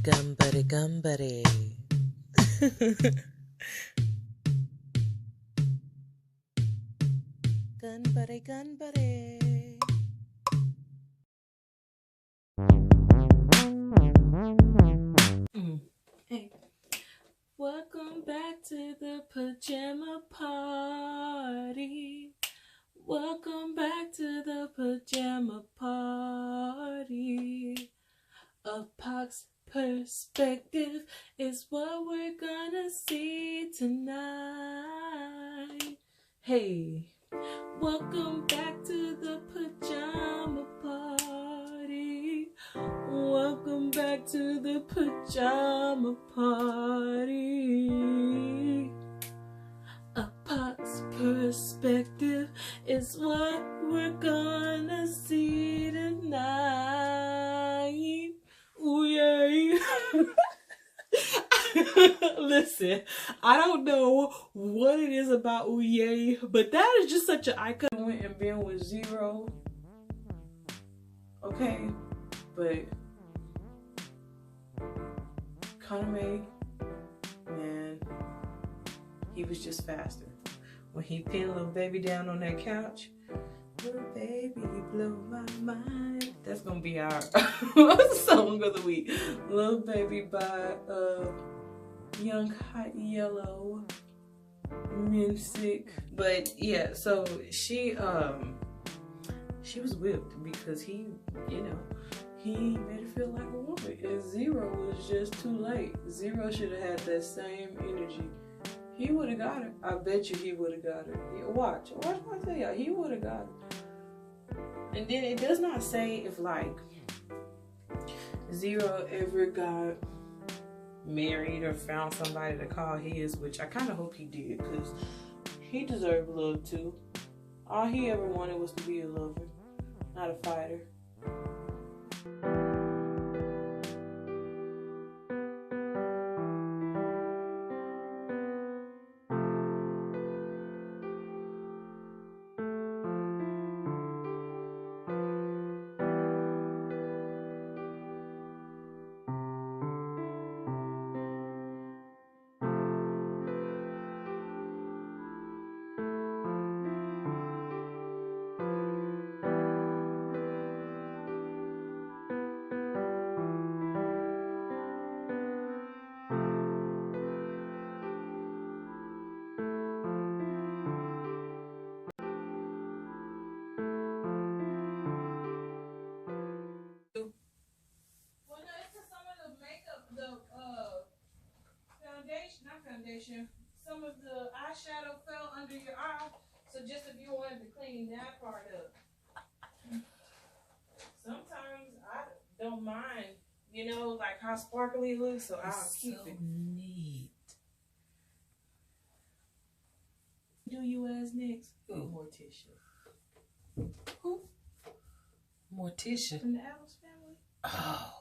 Gambare gambare. Ganbare ganbare. Hey. Welcome back to the pajama party. Welcome back to the pajama party. A Pac's perspective is what we're gonna see tonight. Hey, welcome back to the pajama party. Welcome back to the pajama party. A Pac's perspective is what we're gonna see tonight. Ooh, yay. Listen, I don't know what it is about ooh yay, but that is just such an icon. I went and been with Zero. Okay, but 𝕊𝖒, man, he was just faster. When he pinned Little Baby down on that couch, Little Baby, you blow my mind. That's gonna be our song of the week. Little Baby by Young Hot Yellow Music. But yeah, so she was whipped because he, he made her feel like a woman. And Zero was just too late. Zero should have had that same energy. He would have got her. I bet you he would have got her. Yeah, watch what I tell y'all. He would have got her. And then it does not say if like Zero ever got married or found somebody to call his, which I kind of hope he did, because he deserved love too. All he ever wanted was to be a lover, not a fighter. Some of the eyeshadow fell under your eye, so just if you wanted to clean that part up. Sometimes I don't mind, like how sparkly it looks, so I'll keep it. Neat. Do you as next? Oh, Morticia. Who? Morticia. From the Addams Family? Oh.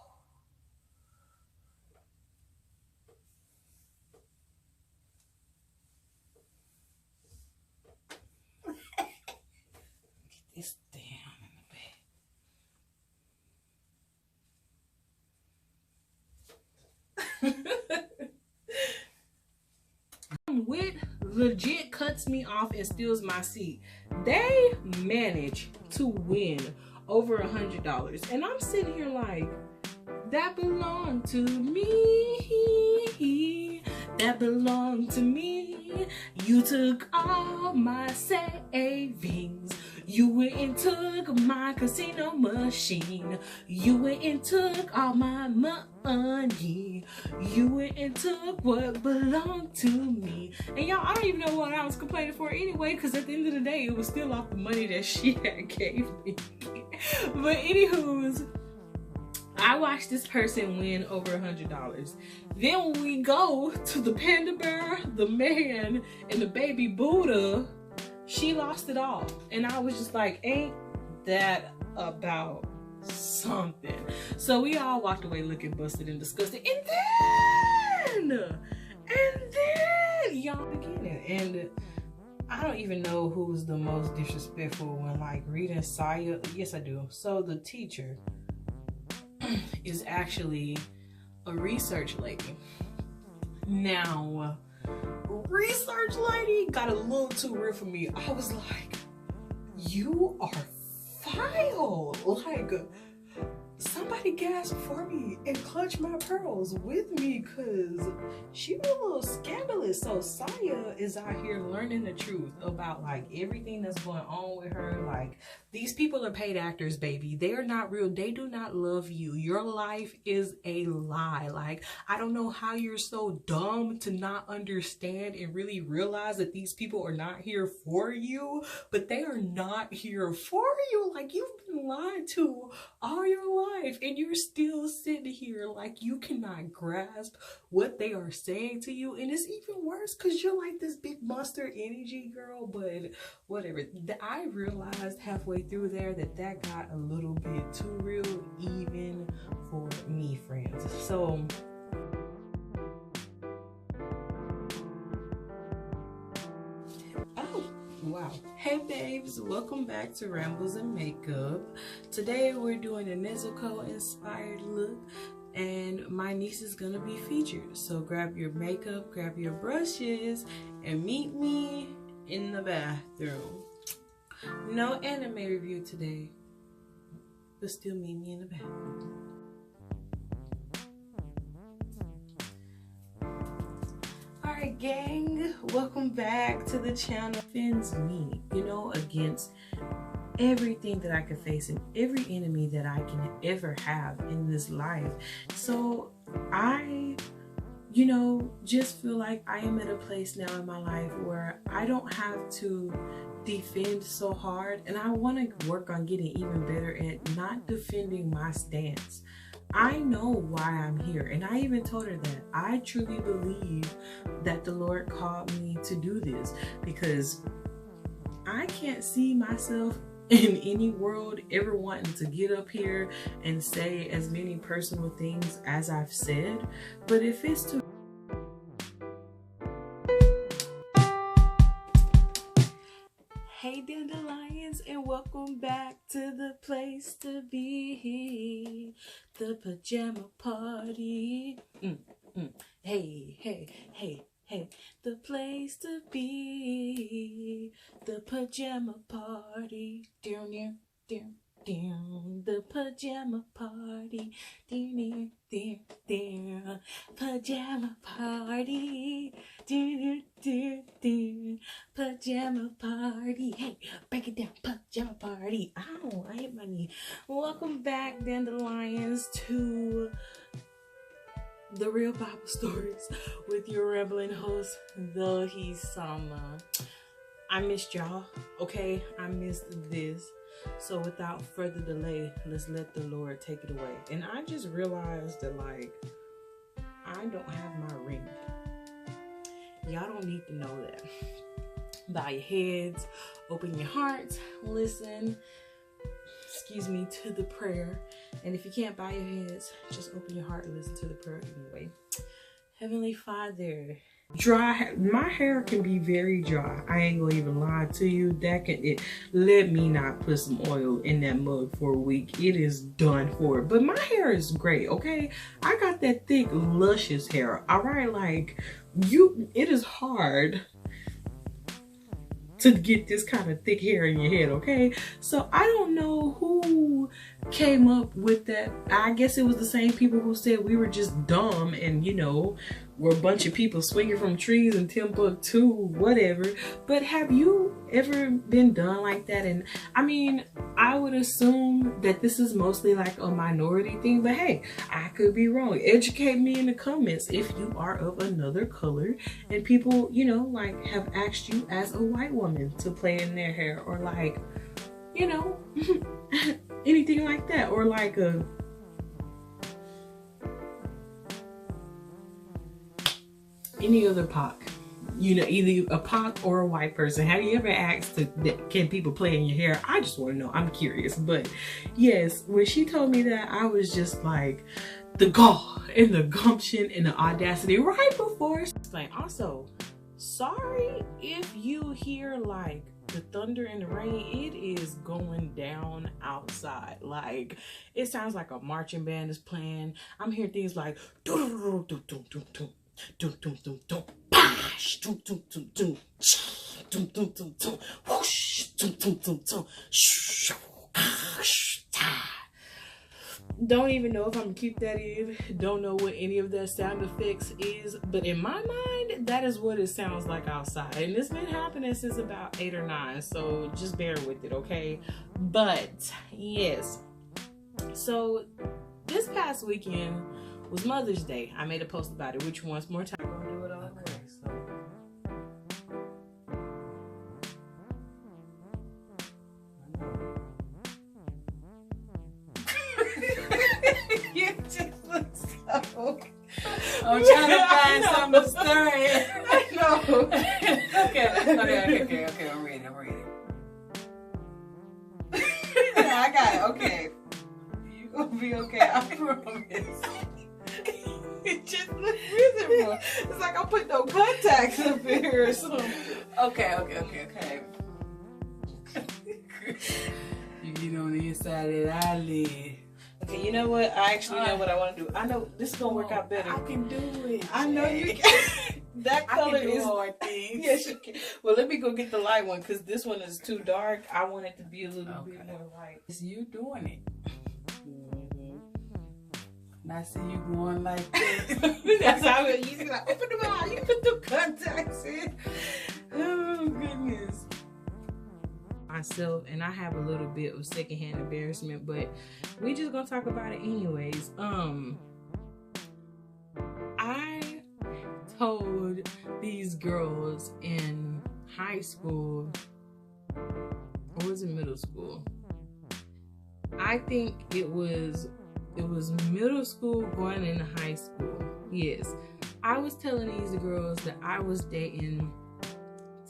It's down in the back. With legit cuts me off and steals my seat. They manage to win over $100, and I'm sitting here like, that belonged to me. That belonged to me. You took all my savings. You went and took my casino machine. You went and took all my money. You went and took what belonged to me. And y'all, I don't even know what I was complaining for anyway, because at the end of the day, it was still off the money that she had gave me. But anywho's, I watched this person win over $100. Then when we go to the Panda Bear, the man, and the baby Buddha, she lost it all. And I was just like, ain't that about something? So we all walked away looking busted and disgusted. And then y'all beginning. And I don't even know who's the most disrespectful when like reading 𝕎𝖎. Yes, I do. So the teacher is actually a research lady. Now, research lady got a little too real for me. I was like, you are vile. Like, somebody gasp for me and clutch my pearls with me, because she was a little scandalous. So 𝕎𝖎 is out here learning the truth about like everything that's going on with her. Like, these people are paid actors, baby. They are not real. They do not love you. Your life is a lie. Like, I don't know how you're so dumb to not understand and really realize that these people are not here for you, but they are not here for you. Like, you've been lied to all your life and you're still sitting here like you cannot grasp what they are saying to you. And it's even worse because you're like this big monster energy girl, but whatever. I realized halfway through there that got a little bit too real even for me, friends. So wow. Hey babes, welcome back to Rambles and Makeup. Today we're doing a Nezuko inspired look and my niece is gonna be featured. So grab your makeup, grab your brushes, and meet me in the bathroom. No anime review today, but still meet me in the bathroom. Alright gang, welcome back to the channel. Defends me, you know, against everything that I could face and every enemy that I can ever have in this life. So I, you know, just feel like I am at a place now in my life where I don't have to defend so hard, and I want to work on getting even better at not defending my stance. I know why I'm here, and I even told her that I truly believe that the Lord called me to do this, because I can't see myself in any world ever wanting to get up here and say as many personal things as I've said. But if it's to Hey dandelions, and welcome back to the place to be, the pajama party. Hey, hey, hey, hey, the place to be, the pajama party. Down, down, down, the pajama party. Down, down, down, pajama party. Down, down, down, pajama party. Hey, break it down, pajama party. Ow, I hit my knee. Welcome back, dandelions, to the Real Bible Stories with your rambling host, 𝕯𝖎𝖆. I missed y'all, okay? I missed this. So without further delay, let's let the Lord take it away. And I just realized that, like, I don't have my ring. Y'all don't need to know that. Bow your heads, open your hearts, listen, excuse me, to the prayer. And if you can't bow your heads, just open your heart and listen to the prayer anyway. Heavenly Father, my hair can be very dry. I ain't gonna even lie to you. Let me not put some oil in that mug for a week. It is done for. But my hair is great, okay? I got that thick, luscious hair. All right, like it is hard to get this kind of thick hair in your head, okay? So I don't know who came up with that. I guess it was the same people who said we were just dumb and, you know, we're a bunch of people swinging from trees in Timbuktu, whatever. But have you ever been done like that? And I mean, I would assume that this is mostly like a minority thing, but hey, I could be wrong. Educate me in the comments if you are of another color and people, you know, like have asked you as a white woman to play in their hair, or like, you know, anything like that, or like any other POC, you know, either a POC or a white person. Have you ever asked can people play in your hair? I just want to know. I'm curious. But yes, when she told me that, I was just like, the gall and the gumption and the audacity right before. Like, also, sorry if you hear like the thunder and the rain. It is going down outside. Like, it sounds like a marching band is playing. I'm hearing things like dum dum dum dum dum dum dum dum dum bash dum dum dum dum dum dum dum dum whoosh dum dum dum dum shh. Don't even know if I'm gonna keep that in. Don't know what any of that sound effects is, but in my mind, that is what it sounds like outside. And it's been happening since about 8 or 9, so just bear with it, okay? But yes, so this past weekend was Mother's Day. I made a post about it, which once more time I'm gonna do it all. Okay, so you just look so. I'm trying to find something to stir it. I know. Okay. I'm ready. I got it. Okay. You gonna be okay. I promise. It just looks miserable. It's like I'm putting no contacts up here or something. Okay. You get on the inside of that eyelid. Okay, you know what? I actually know what I want to do. I know this is gonna work out better. I can do it. I know you can. That color is hard things. Yes, you can. Well, let me go get the light one because this one is too dark. I want it to be a little bit more light. It's you doing it. And I see you going like this. That's how it used to be like, open the eye, you put the contacts in. Oh goodness. Myself, and I have a little bit of secondhand embarrassment, but we just gonna talk about it anyways. I told these girls in high school, or was it middle school? I think it was middle school going into high school. Yes, I was telling these girls that I was dating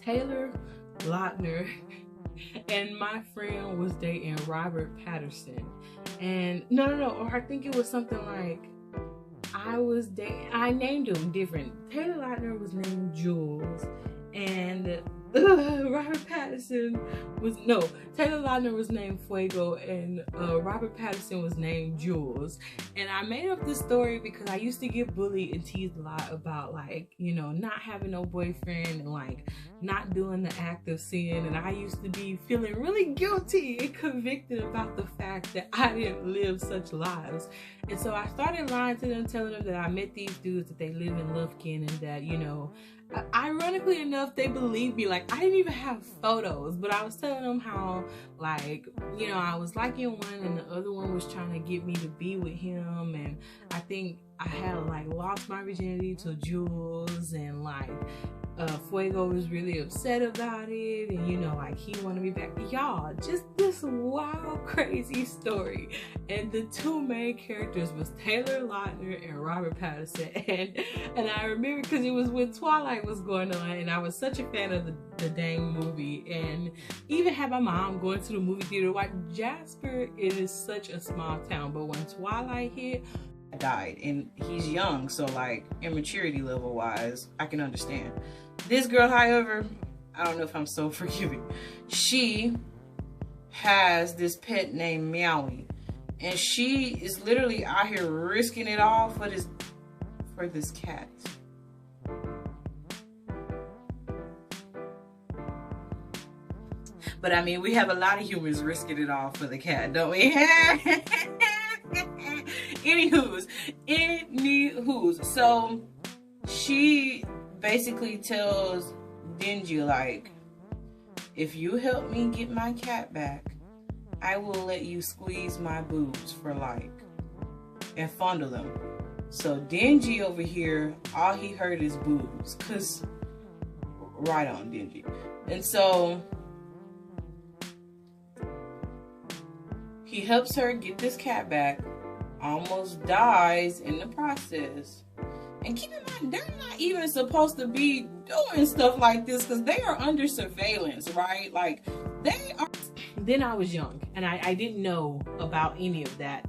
Taylor Lautner, and my friend was dating Robert Patterson. And no, or I think it was something like I named them different. Taylor Lautner was named Jules, and Robert Patterson Taylor Lautner was named Fuego, and Robert Patterson was named Jules. And I made up this story because I used to get bullied and teased a lot about, like, you know, not having no boyfriend and like not doing the act of sin. And I used to be feeling really guilty and convicted about the fact that I didn't live such lives. And so I started lying to them, telling them that I met these dudes, that they live in Lufkin, and that, you know, ironically enough, they believed me. Like, I didn't even have photos, but I was telling them how, like, you know, I was liking one and the other one was trying to get me to be with him. And I think I had, like, lost my virginity to Jules, and, like, Fuego was really upset about it, and, you know, like, he wanted me back. Y'all, just this wild, crazy story. And the two main characters was Taylor Lautner and Robert Patterson. And I remember because it was when Twilight was going on, and I was such a fan of the dang movie, and even had my mom going to the movie theater to watch Jasper. It is such a small town, but when Twilight hit, I died. And he's young, so, like, immaturity level wise, I can understand. This girl, however, I don't know if I'm so forgiving. She has this pet named Meowie, and she is literally out here risking it all for this cat. But I mean, we have a lot of humans risking it all for the cat, don't we? Anywho's. So she basically tells 𝕯𝖍𝖎, like, if you help me get my cat back, I will let you squeeze my boobs for, like, and fondle them. So 𝕯𝖍𝖎 over here, all he heard is boobs, cause right on 𝕯𝖍𝖎. And so he helps her get this cat back, almost dies in the process. And keep in mind, they're not even supposed to be doing stuff like this because they are under surveillance, right? Like, they are. Then I was young, and I didn't know about any of that.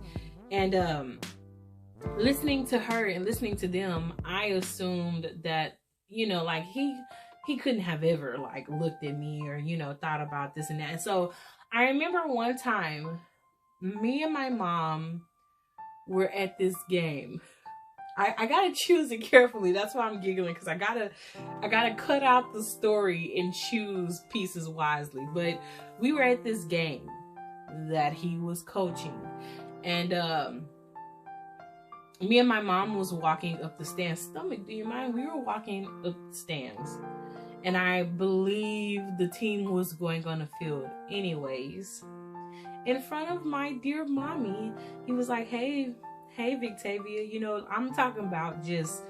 And listening to her and listening to them, I assumed that, you know, like, he couldn't have ever like looked at me or, you know, thought about this and that. And so I remember one time me and my mom were at this game. I gotta choose it carefully. That's why I'm giggling, because I gotta cut out the story and choose pieces wisely. But we were at this game that he was coaching, and me and my mom was walking up the stands. Stomach, do you mind? We were walking up the stands, and I believe the team was going on the field. Anyways, in front of my dear mommy, he was like, hey 𝕉𝖆, you know, I'm talking about just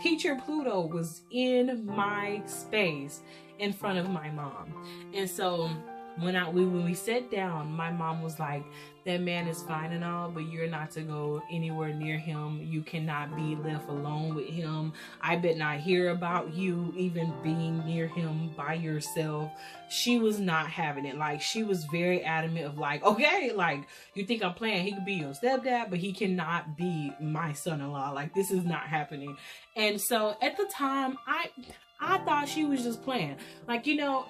Teacher Pluto was in my space in front of my mom. And so when we sat down, my mom was like, that man is fine and all, but you're not to go anywhere near him. You cannot be left alone with him. I bet not hear about you even being near him by yourself. She was not having it. Like, she was very adamant of like, okay, like, you think I'm playing? He could be your stepdad, but he cannot be my son-in-law. Like, this is not happening. And so at the time, I thought she was just playing. Like, you know,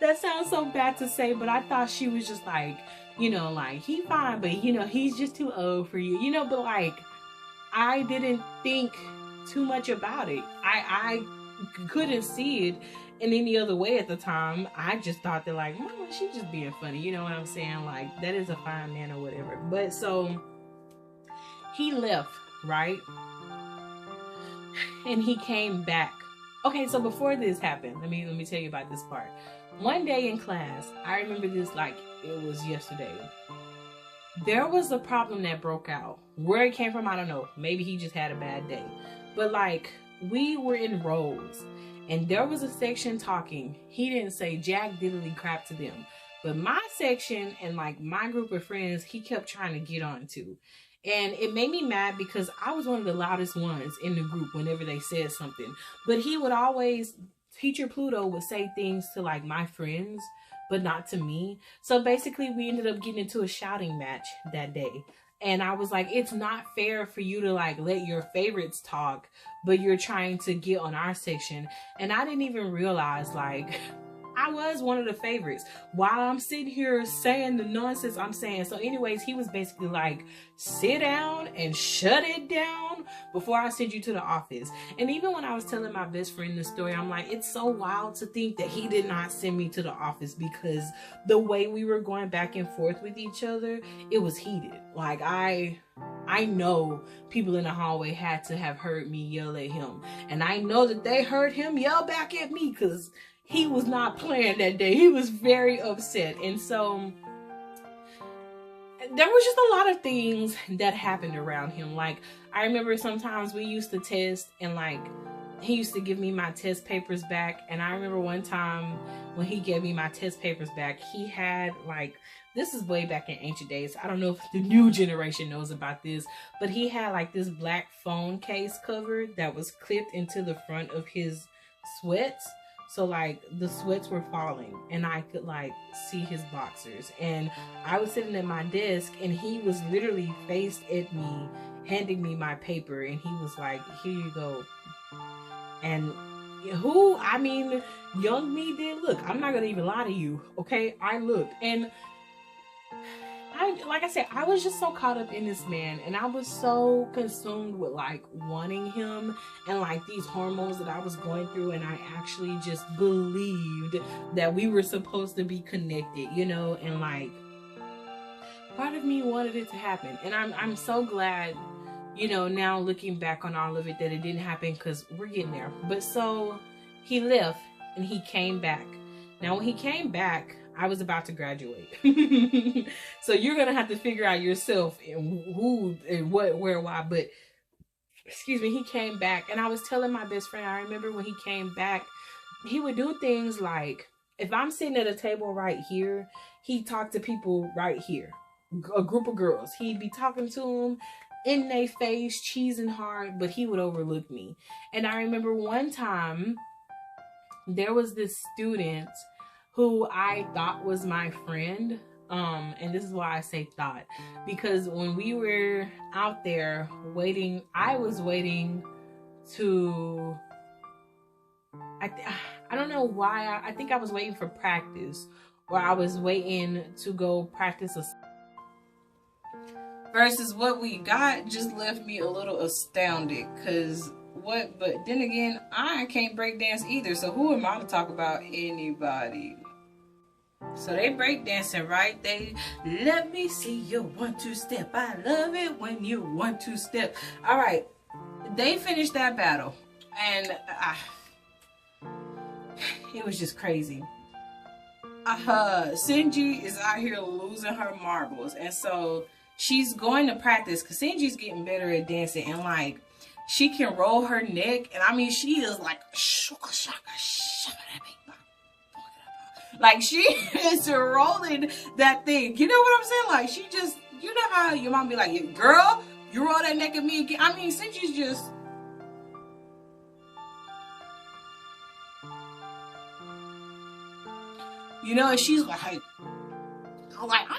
that sounds so bad to say, but I thought she was just like, you know, like, he fine, but, you know, he's just too old for you, you know. But like, I didn't think too much about it. I couldn't see it in any other way at the time. I just thought that like, Mama, she's just being funny, you know what I'm saying? Like, that is a fine man or whatever. But so he left, right? And he came back. Okay, so before this happened, let me tell you about this part. One day in class, I remember this like it was yesterday. There was a problem that broke out. Where it came from, I don't know. Maybe he just had a bad day. But like, we were in rows, and there was a section talking. He didn't say jack diddly crap to them. But my section and like my group of friends, he kept trying to get on to. And it made me mad because I was one of the loudest ones in the group whenever they said something. But he would always, Teacher Pluto would say things to like my friends, but not to me. So basically we ended up getting into a shouting match that day. And I was like, it's not fair for you to like let your favorites talk, but you're trying to get on our section. And I didn't even realize like I was one of the favorites while I'm sitting here saying the nonsense I'm saying. So anyways, he was basically like, sit down and shut it down before I send you to the office. And even when I was telling my best friend the story, I'm like, it's so wild to think that he did not send me to the office, because the way we were going back and forth with each other, it was heated. Like, I know people in the hallway had to have heard me yell at him. And I know that they heard him yell back at me, because he was not playing that day. He was very upset. And so there was just a lot of things that happened around him. Like, I remember sometimes we used to test, and like, he used to give me my test papers back. And I remember one time when he gave me my test papers back, he had like, this is way back in ancient days. I don't know if the new generation knows about this, but he had like this black phone case cover that was clipped into the front of his sweats. So like the sweats were falling and I could like see his boxers. And I was sitting at my desk and he was literally faced at me, handing me my paper. And he was like, here you go. And young me did look. I'm not going to even lie to you. Okay. I looked, and like I said, I was just so caught up in this man, and I was so consumed with like wanting him and like these hormones that I was going through, and I actually just believed that we were supposed to be connected, you know, and like part of me wanted it to happen. And I'm so glad, you know, now looking back on all of it, that it didn't happen, because we're getting there. But so he left and he came back. Now when he came back, I was about to graduate. So you're going to have to figure out yourself and who and what, where, why. But, excuse me, he came back. And I was telling my best friend, I remember when he came back, he would do things like, if I'm sitting at a table right here, he'd talk to people right here. A group of girls. He'd be talking to them in their face, cheesing hard, but he would overlook me. And I remember one time, there was this student who I thought was my friend. And this is why I say thought, because when we were out there waiting, I was waiting to I don't know why. I think I was waiting for practice, or I was waiting to go practice versus what we got just left me a little astounded. Cause what? But then again, I can't break dance either. So who am I to talk about anybody? So they break dancing, right? They let me see your 1-2 step. I love it when you 1-2 step. All right, they finished that battle, and it was just crazy. 𝕯𝖍𝖎 is out here losing her marbles, and so she's going to practice because 𝕯𝖎's getting better at dancing, and like she can roll her neck, and I mean she is like like she is rolling that thing. You know what I'm saying? Like she just, you know how your mom be like, girl, you roll that neck at me again. I mean, 𝕯𝖎's just, you know, and she's like, I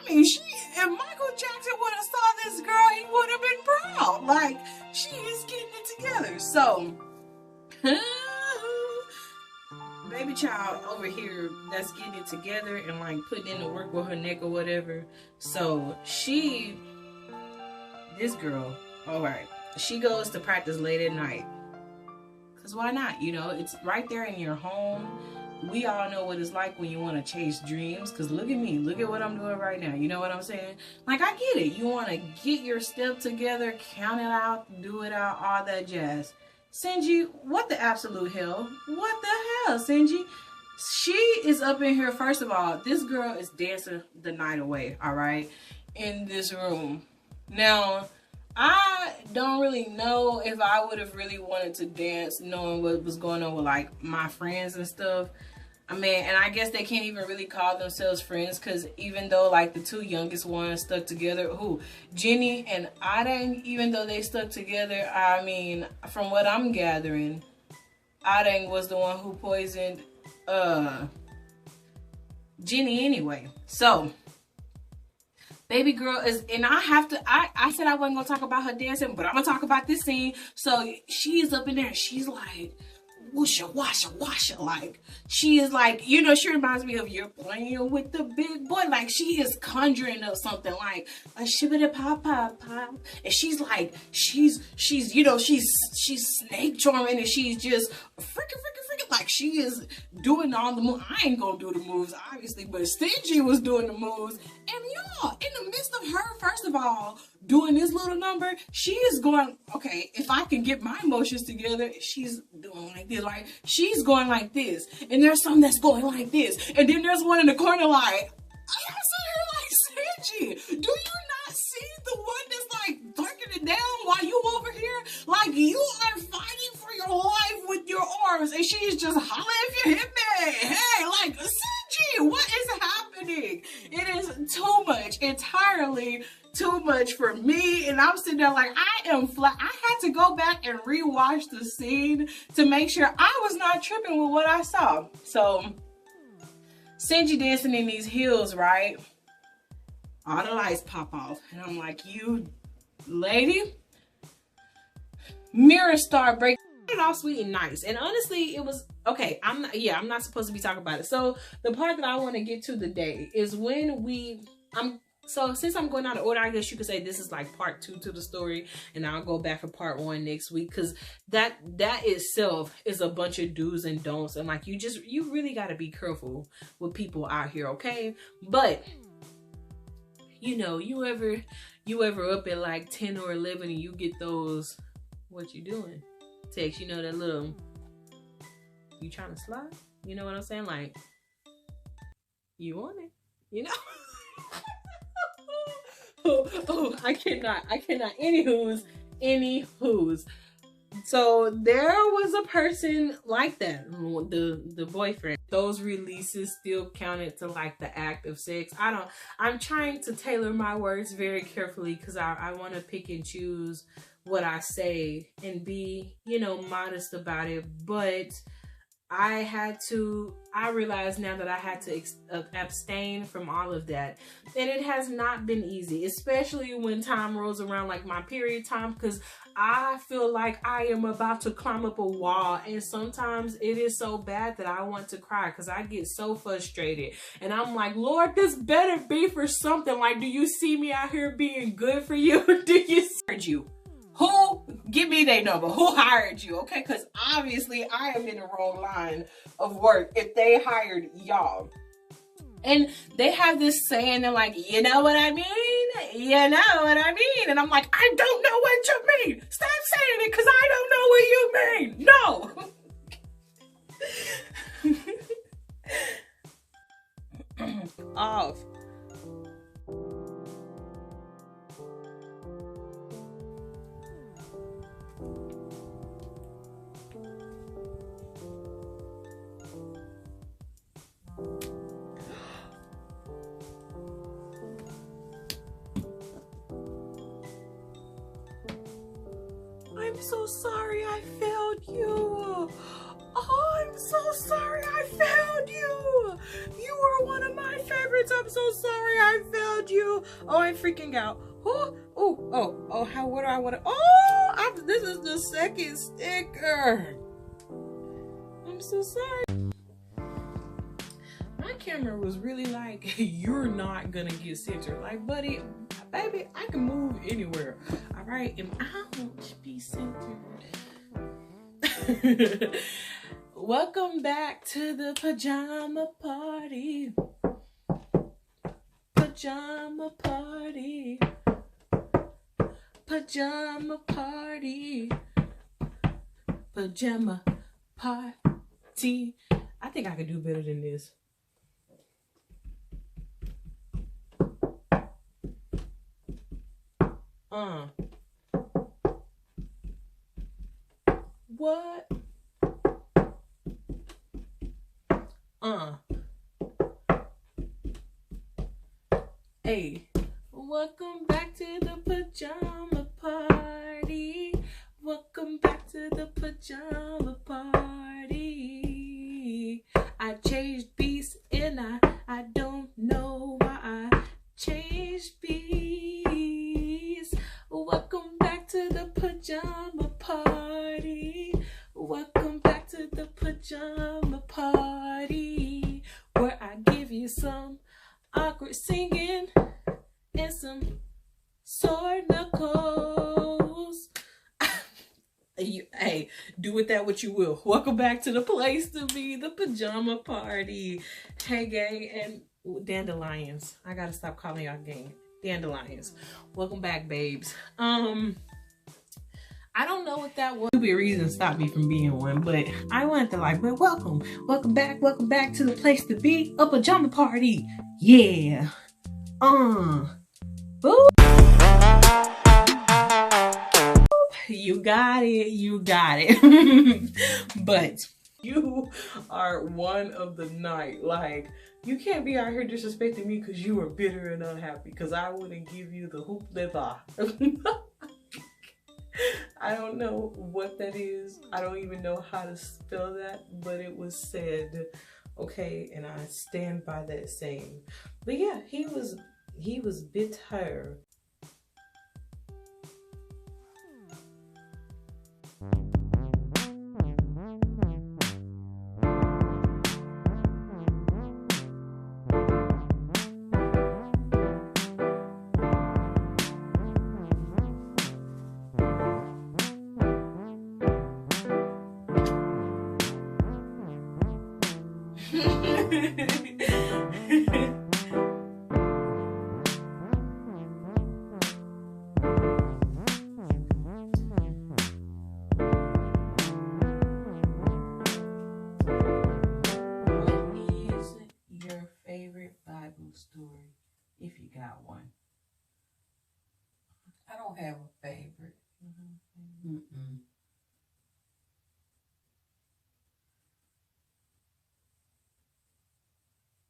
mean, she, if Michael Jackson would have saw this girl, he would have been proud. Like, she is getting it together. So, baby child over here that's getting it together and like putting in the work with her neck or whatever. So this girl, all right, she goes to practice late at night. Cause why not? You know, it's right there in your home. We all know what it's like when you want to chase dreams. Cause look at me, look at what I'm doing right now. You know what I'm saying? Like, I get it. You want to get your step together, count it out, do it out, all that jazz. 𝕯𝖎, what the absolute hell? What the hell, 𝕯𝖎? She is up in here. First of all, this girl is dancing the night away, all right, in this room. Now, I don't really know if I would have really wanted to dance knowing what was going on with like my friends and stuff. I mean, and I guess they can't even really call themselves friends because even though like the two youngest ones stuck together, Jenny and 𝕯𝖎, even though they stuck together, I mean, from what I'm gathering, 𝕯𝖎 was the one who poisoned Jenny anyway. So, baby girl is, and I said I wasn't gonna talk about her dancing, but I'm gonna talk about this scene. So she's up in there and she's like, woosha, washa, washa. Like, she is like, you know, she reminds me of You're Playing with the Big Boy. Like, she is conjuring up something like a shibbity pop pop pop. And she's like, she's, you know, she's snake charming, and she's just freaking. Like, she is doing all the moves. I ain't gonna do the moves, obviously, but 𝕯𝖎 was doing the moves. And y'all, in the midst of her, first of all, doing this little number, she is going, okay, if I can get my emotions together, she's doing like this, like, she's going like this, and there's some that's going like this, and then there's one in the corner like, I'm sitting here like, 𝕯𝖎, do you not see the one that's like darking it down while you over here? Like, you are fighting for your life with your arms, and she's just holla if you hit me. Hey, like, 𝕯𝖎, what is happening? It is too much, entirely too much for me. And I'm sitting there like, I am flat. I had to go back and rewatch the scene to make sure I was not tripping with what I saw. So 𝕯𝖎 dancing in these heels, right? All the lights pop off, and I'm like, you lady, mirror star break it all sweet and nice. And honestly, it was okay. I'm not supposed to be talking about it. So the part that I want to get to today is when so since I'm going out of order, I guess you could say this is like part 2 to the story, and I'll go back for part 1 next week, because that itself is a bunch of do's and don'ts, and like, you really got to be careful with people out here, okay? But you know, you ever up at like 10 or 11 and you get those, what you doing text, you know, that little, you trying to slide, you know what I'm saying? Like, you want it, you know? oh, I cannot. Anywho's. So there was a person like that, the boyfriend. Those releases still counted to like the act of sex. I'm trying to tailor my words very carefully, because I want to pick and choose what I say and be, you know, modest about it. But I realize now that I had to abstain from all of that. And it has not been easy, especially when time rolls around, like my period time, because I feel like I am about to climb up a wall. And sometimes it is so bad that I want to cry because I get so frustrated. And I'm like, Lord, this better be for something. Like, do you see me out here being good for you? Do you see you? Who, give me their number, who hired you, okay? Because obviously I am in the wrong line of work if they hired y'all. And they have this saying, they're like, you know what I mean? You know what I mean? And I'm like, I don't know what you mean. Stop saying it because I don't know what you mean. No. Off. I'm so sorry I failed you. Oh, I'm so sorry I failed you. You are one of my favorites. I'm so sorry I failed you. Oh, I'm freaking out. Oh, what do I want to? Oh, this is the second sticker. I'm so sorry. My camera was really like, you're not gonna get centered. Like, buddy, baby, I can move anywhere. All right, and I want to be centered. Welcome back to the pajama party. Pajama party. Pajama party. Pajama party. I think I could do better than this. What? Hey, welcome back to the pajama party. Welcome back to the pajama party. I changed beats and I don't know why I changed beats. Welcome back to the pajama party. Welcome back to the pajama party, where I give you some awkward singing and some sore knuckles. Hey, do with that what you will. Welcome back to the place to be, the pajama party. Hey, gang, and dandelions. I gotta stop calling y'all gang. Dandelions. Welcome back, babes. I don't know what that was. Could be a reason to stop me from being one, but I wanted to like, but welcome back to the place to be, a pajama party. Yeah. Boo. You got it. But you are one of the night. Like, you can't be out here disrespecting me because you are bitter and unhappy, because I wouldn't give you the 𝕯𝖆𝖆. I don't know what that is. I don't even know how to spell that, but it was said, okay, and I stand by that saying. But yeah, he was bitter. Story, if you got one. I don't have a favorite.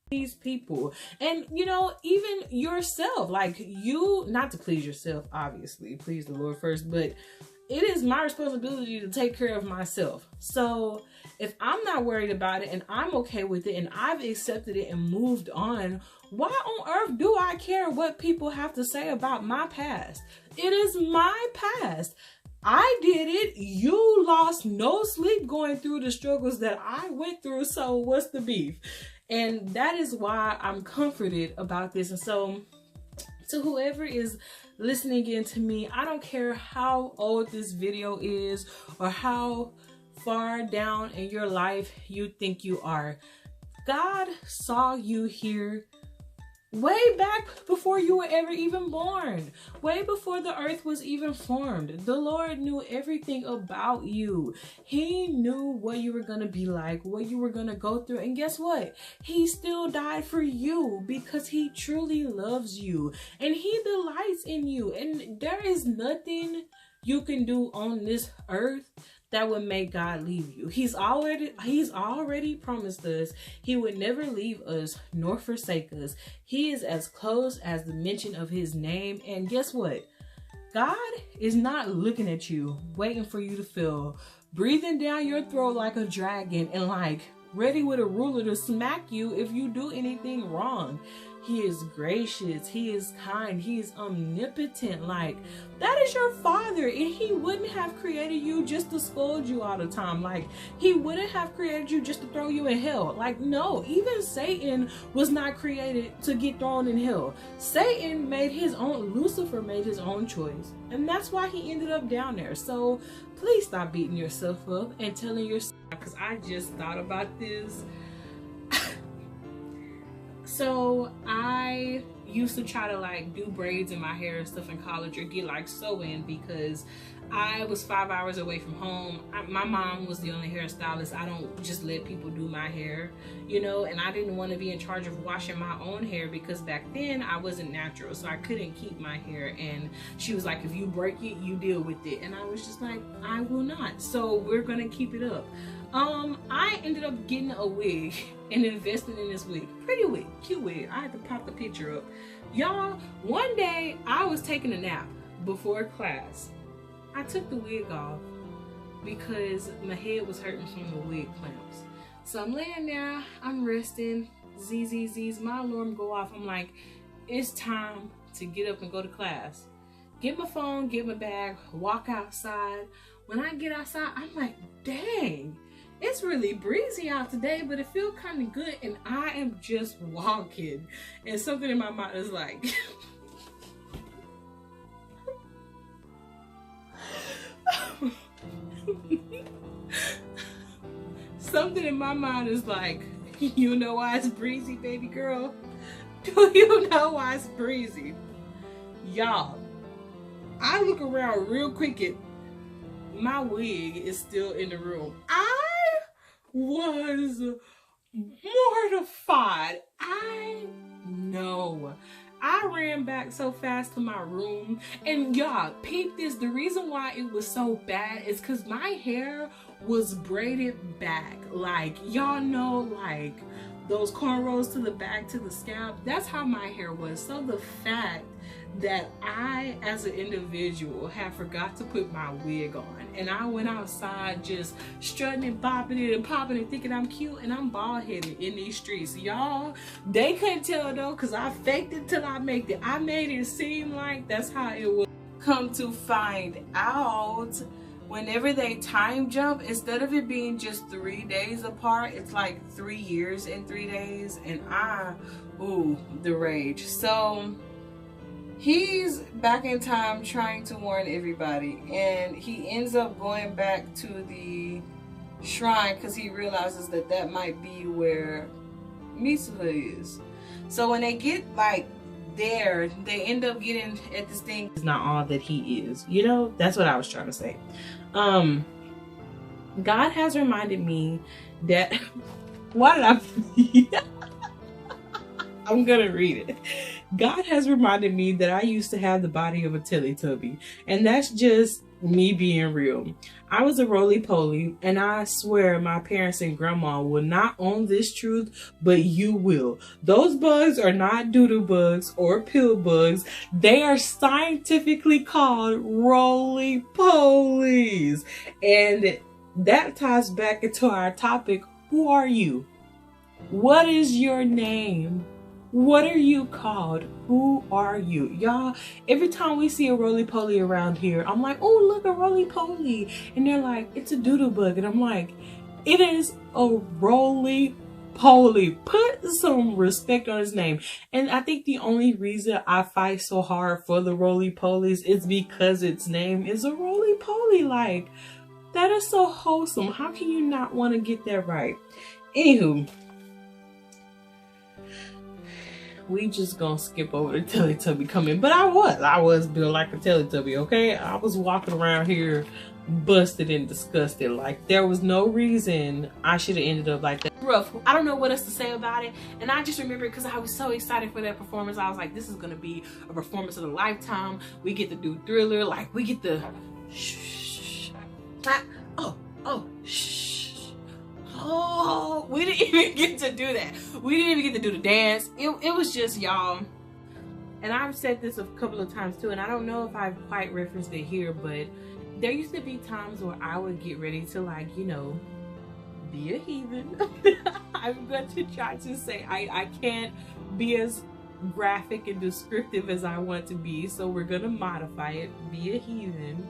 These people, and you know, even yourself, like, you, not to please yourself, obviously, please the Lord first, but it is my responsibility to take care of myself. So if I'm not worried about it and I'm okay with it and I've accepted it and moved on, why on earth do I care what people have to say about my past? It is my past. I did it. You lost no sleep going through the struggles that I went through. So what's the beef? And that is why I'm comforted about this. And so to whoever is listening in to me, I don't care how old this video is or how far down in your life you think you are. God saw you here way back before you were ever even born, way before the earth was even formed. The Lord knew everything about you. He knew what you were going to be like, what you were going to go through. And guess what? He still died for you because he truly loves you and he delights in you. And there is nothing you can do on this earth that would make God leave you. He's already promised us he would never leave us nor forsake us. He is as close as the mention of his name. And guess what? God is not looking at you, waiting for you to feel, breathing down your throat like a dragon and like ready with a ruler to smack you if you do anything wrong. He is gracious. He is kind. He is omnipotent. Like, that is your father. And he wouldn't have created you just to scold you all the time. Like, he wouldn't have created you just to throw you in hell. Like, no, even Satan was not created to get thrown in hell. Satan Lucifer made his own choice. And that's why he ended up down there. So please stop beating yourself up and telling yourself, because I just thought about this. So I used to try to like do braids in my hair and stuff in college or get like sew-in because I was 5 hours away from home. My mom was the only hairstylist. I don't just let people do my hair, you know, and I didn't want to be in charge of washing my own hair because back then I wasn't natural, so I couldn't keep my hair. And she was like, if you break it, you deal with it. And I was just like, I will not. So we're gonna keep it up. I ended up getting a wig and investing in this wig. Pretty wig, cute wig. I had to pop the picture up. Y'all, one day I was taking a nap before class. I took the wig off because my head was hurting from the wig clamps. So I'm laying there, I'm resting, zzz, my alarm go off. I'm like, it's time to get up and go to class. Get my phone, get my bag, walk outside. When I get outside, I'm like, dang, it's really breezy out today, but it feels kind of good. And I am just walking. And something in my mind is like, something in my mind is like, you know why it's breezy, baby girl? Do you know why it's breezy? Y'all, I look around real quick and my wig is still in the room. I was mortified. I know. I ran back so fast to my room, and y'all, peep this. The reason why it was so bad is because my hair was braided back. Like, y'all know, like those cornrows to the back, to the scalp. That's how my hair was. So the fact that I, as an individual, had forgot to put my wig on, and I went outside just strutting and bopping it and popping and thinking I'm cute, and I'm bald-headed in these streets. Y'all, they couldn't tell though, because I faked it till I made it. I made it seem like that's how it was. Come to find out, whenever they time jump, instead of it being just 3 days apart, it's like 3 years and 3 days, and the rage. So he's back in time trying to warn everybody, and he ends up going back to the shrine because he realizes that that might be where 𝕯𝖆𝖎 is. So when they get like there, they end up getting at this thing. It's not all that he is, you know. That's what I was trying to say. God has reminded me that why did I I'm gonna read it. God has reminded me that I used to have the body of a Teletubby, and that's just me being real. I was a roly-poly, and I swear my parents and grandma will not own this truth, but you will. Those bugs are not doodle bugs or pill bugs. They are scientifically called roly-polies. And that ties back into our topic. Who are you? What is your name? What are you called? Who are you? Y'all, every time we see a roly-poly around here, I'm like, oh, look, a roly-poly. And they're like, it's a doodle bug. And I'm like, it is a roly-poly. Put some respect on his name. And I think the only reason I fight so hard for the roly-polies is because its name is a roly-poly. Like, that is so wholesome. How can you not want to get that right? Anywho, we just gonna skip over the Teletubby coming. But I was built like a Teletubby, okay? I was walking around here busted and disgusted. Like, there was no reason I should have ended up like that. Rough. I don't know what else to say about it. And I just remember because I was so excited for that performance. I was like, this is gonna be a performance of a lifetime. We get to do Thriller. Like, we get to oh, we didn't even get to do that. We didn't even get to do the dance. It was just, y'all. And I've said this a couple of times too, and I don't know if I've quite referenced it here, but there used to be times where I would get ready to, like, you know, be a heathen. I'm going to try to say I can't be as graphic and descriptive as I want to be, so we're gonna modify it. Be a heathen.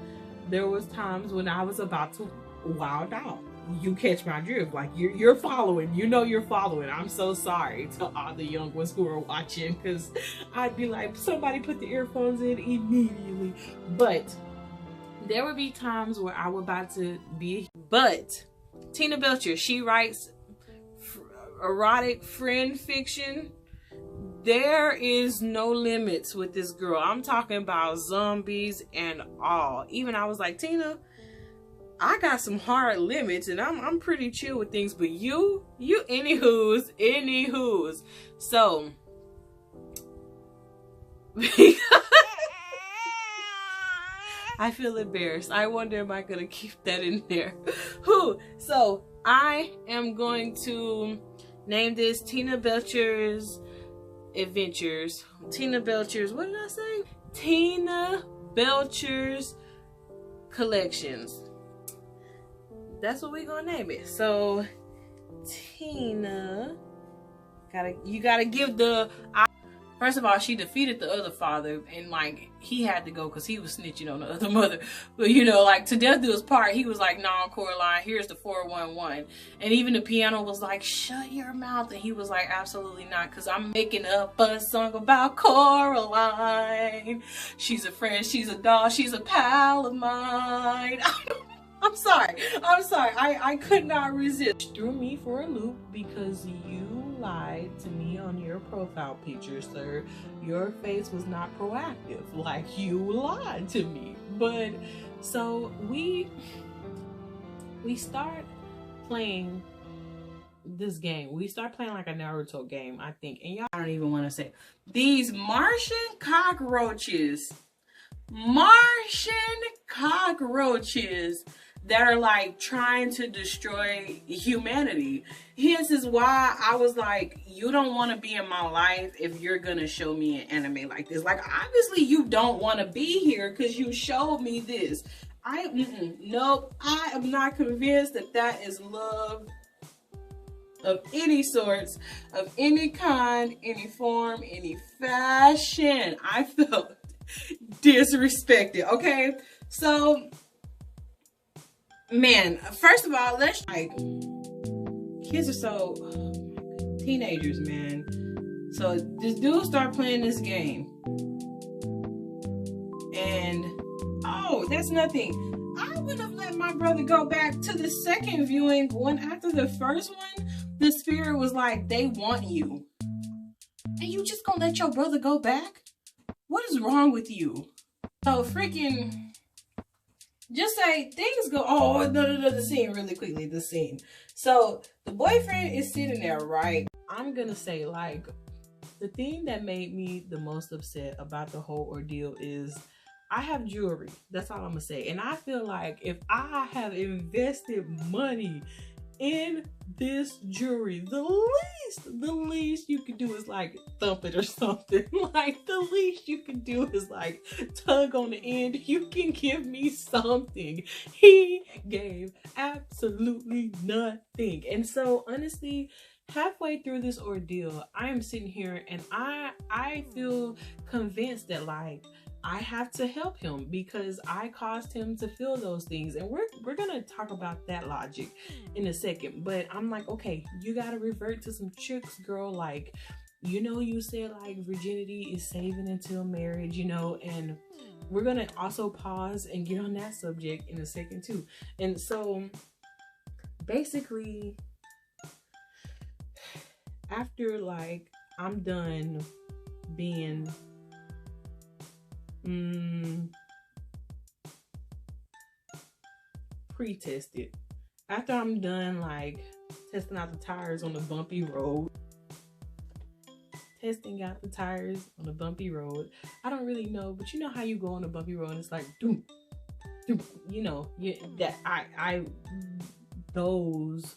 There was times when I was about to wild out. You catch my drift. Like, you're following. You know you're following. I'm so sorry to all the young ones who are watching, because I'd be like, somebody put the earphones in immediately. But there would be times where I was about to be. But Tina Belcher, she writes erotic friend fiction. There is no limits with this girl. I'm talking about zombies and all. Even I was like, Tina, I got some hard limits and I'm pretty chill with things, but you anywho's. So I feel embarrassed. I wonder, am I gonna keep that in there? So I am going to name this Tina Belcher's Adventures. Tina Belcher's, what did I say? Tina Belcher's Collections. That's what we're gonna name it. So Tina, you gotta give the, first of all, she defeated the other father, and like, he had to go because he was snitching on the other mother. But you know, like, to death do his part, he was like, "No, Coraline, here's the 411." And even the piano was like, "Shut your mouth." And he was like, "Absolutely not, because I'm making up a song about Coraline. She's a friend, she's a doll, she's a pal of mine." I'm sorry. I could not resist. Threw me for a loop because you lied to me on your profile picture, sir. Your face was not proactive. Like, you lied to me. But so we start playing this game. We start playing like a Naruto game, I think. And y'all, I don't even want to say these Martian cockroaches that are like trying to destroy humanity. Hence is why I was like, you don't want to be in my life if you're gonna show me an anime like this. Like, obviously you don't want to be here because you showed me this. Nope, I am not convinced that that is love of any sorts, of any kind, any form, any fashion. I felt disrespected. Okay, so man, first of all, let's, like, kids are so, teenagers, man. So this dude started playing this game, and oh, that's nothing. I would have let my brother go back to the second viewing when after the first one, the spirit was like, they want you. And you just gonna let your brother go back? What is wrong with you? So freaking, just say things go, oh, no, the scene really quickly, the scene. So the boyfriend is sitting there, right? I'm gonna say, like, the thing that made me the most upset about the whole ordeal is I have jewelry. That's all I'm gonna say. And I feel like if I have invested money in this jewelry, the least you can do is like thump it or something. Like the least you can do is like tug on the end. You can give me something. He gave absolutely nothing. And so honestly, halfway through this ordeal, I am sitting here and I feel convinced that like I have to help him because I caused him to feel those things. And we're gonna talk about that logic in a second. But I'm like, okay, you gotta revert to some tricks, girl. Like, you know, you said like virginity is saving until marriage, you know, and we're gonna also pause and get on that subject in a second too. And so basically, after like I'm done being pre-tested, after I'm done like testing out the tires on the bumpy road, I don't really know, but you know how you go on a bumpy road and it's like doom, doom, you know, those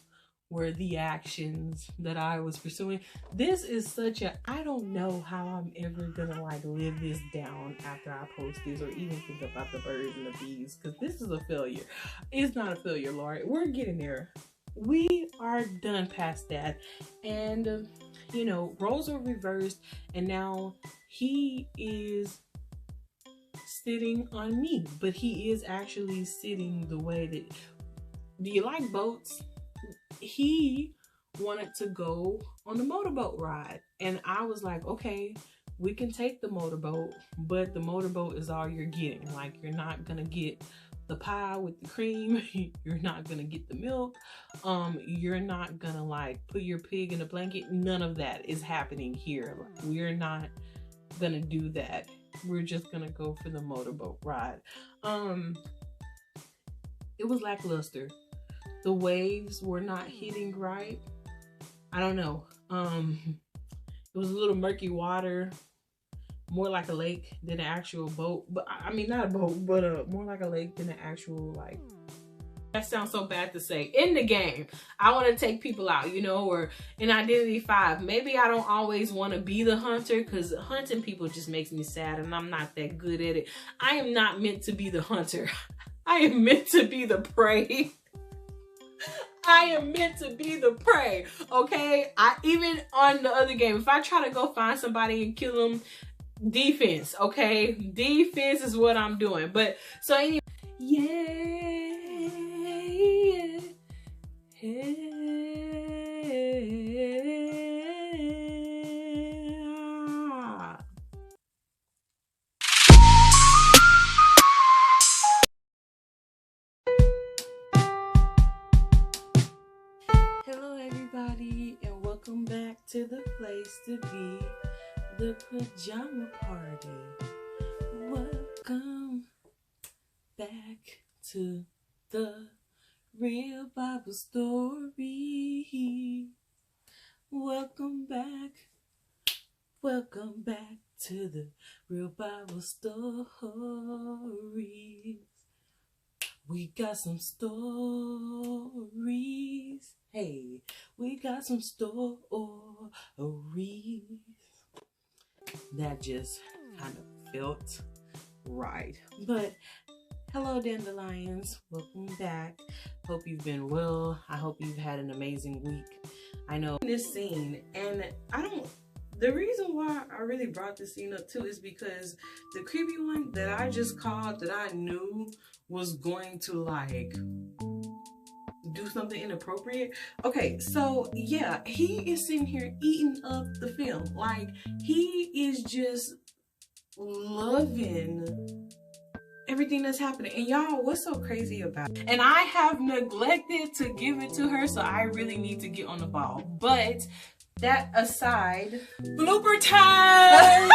were the actions that I was pursuing. This is such a, I don't know how I'm ever gonna like live this down after I post this or even think about the birds and the bees, because this is a failure. It's not a failure, Lord. We're getting there. We are done past that. And you know, roles are reversed and now he is sitting on me, but he is actually sitting the way that, do you like boats? He wanted to go on the motorboat ride and I was like, okay, we can take the motorboat, but the motorboat is all you're getting. Like, you're not gonna get the pie with the cream, you're not gonna get the milk, you're not gonna like put your pig in a blanket. None of that is happening here. We're not gonna do that. We're just gonna go for the motorboat ride. It was lackluster. The waves were not hitting right. I don't know. It was a little murky water, more like a lake than an actual boat. But I mean, not a boat, but more like a lake than an actual, like, that sounds so bad to say. In the game, I want to take people out, you know, or in Identity 5, maybe I don't always want to be the hunter because hunting people just makes me sad and I'm not that good at it. I am not meant to be the hunter. I am meant to be the prey. I am meant to be the prey, okay? Even on the other game, if I try to go find somebody and kill them, defense, okay? Defense is what I'm doing. But so anyway, hello everybody and welcome back to the place to be, the pajama party. Welcome back to the real Bible story. Welcome back to the real Bible stories. We got some stories. Hey, we got some stories that just kind of felt right. But hello, Dandelions. Welcome back. Hope you've been well. I hope you've had an amazing week. I know this scene, and the reason why I really brought this scene up too is because the creepy one that I just called, that I knew was going to like do something inappropriate. Okay, so yeah, he is sitting here eating up the film. Like, he is just loving everything that's happening. And y'all, what's so crazy about it? And I have neglected to give it to her, so I really need to get on the ball. But that aside, blooper time!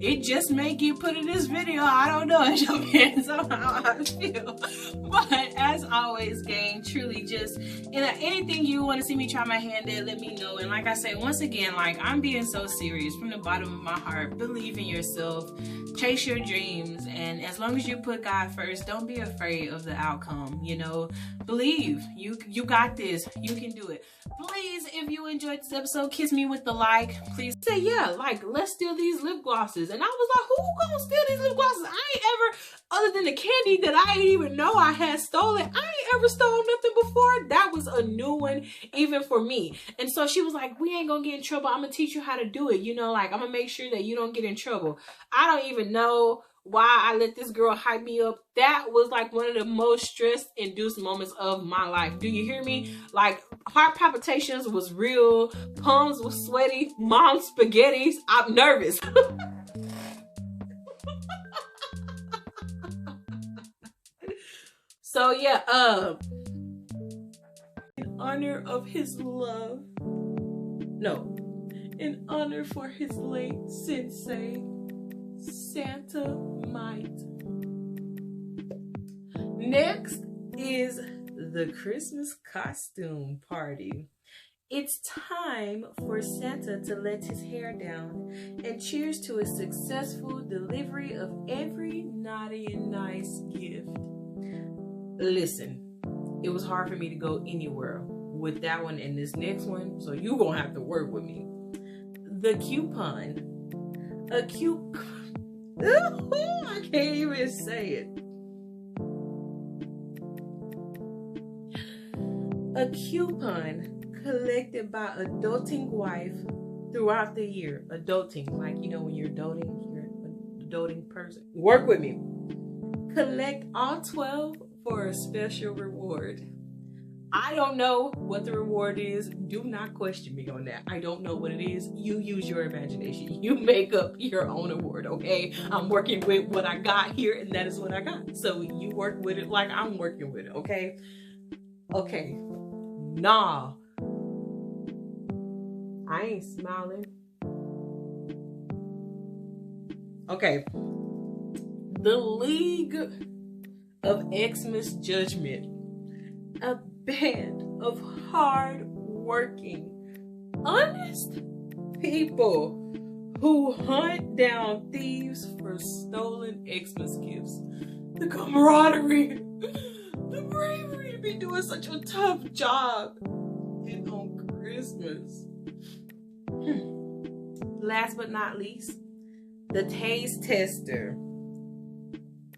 it just may get put in this video. I don't know. It depends on how I feel. But as always, gang, truly just anything you want to see me try my hand at, let me know. And like I say, once again, like, I'm being so serious from the bottom of my heart. Believe in yourself, chase your dreams, and as long as you put God first, don't be afraid of the outcome. You know, believe you got this. You can do it. Please, if you enjoyed this episode, kiss me with the like. Please say, yeah, like, let's steal these lip glosses. And I was like, who gonna steal these lip glosses? I ain't ever, other than the candy that I didn't even know I had stolen, I ain't ever stole nothing before. That was a new one, even for me. And so she was like, we ain't gonna get in trouble. I'm gonna teach you how to do it. You know, like, I'm gonna make sure that you don't get in trouble. I don't even know why I let this girl hype me up. That was like one of the most stress-induced moments of my life. Do you hear me? Like, heart palpitations was real, palms was sweaty, mom's spaghettis. I'm nervous. So yeah, in honor of his love, no, in honor for his late sensei, Santa might. Next is the Christmas costume party. It's time for Santa to let his hair down and cheers to a successful delivery of every naughty and nice gift. Listen, it was hard for me to go anywhere with that one and this next one, so you gonna have to work with me. The coupon. A coupon. I can't even say it. A coupon collected by adulting wife throughout the year. Adulting, like, you know, when you're adulting, you're a adulting person. Work with me. Collect all 12 for a special reward. I don't know what the reward is. Do not question me on that. I don't know what it is. You use your imagination. You make up your own award, okay? I'm working with what I got here, and that is what I got. So you work with it like I'm working with it, okay? Okay. Nah. I ain't smiling. Okay. The League of Xmas Judgment. A band of hard-working, honest people who hunt down thieves for stolen Xmas gifts. The camaraderie, the bravery to be doing such a tough job, and on Christmas. Last but not least, the taste tester.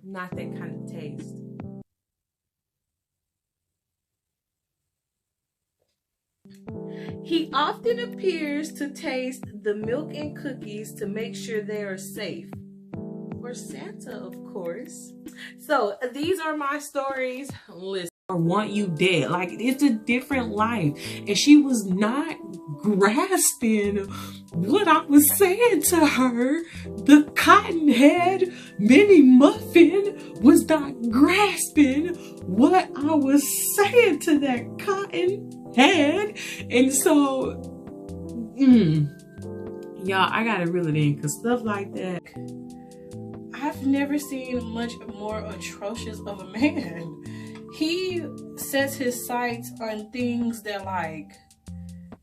Not that kind of taste. He often appears to taste the milk and cookies to make sure they are safe. For Santa, of course. So these are my stories. Listen, I want you dead. Like, it's a different life. And she was not grasping what I was saying to her. The cotton-head mini muffin was not grasping what I was saying to that cotton head. And so y'all, I gotta reel it in, because stuff like that, I've never seen much more atrocious of a man. He sets his sights on things that, like,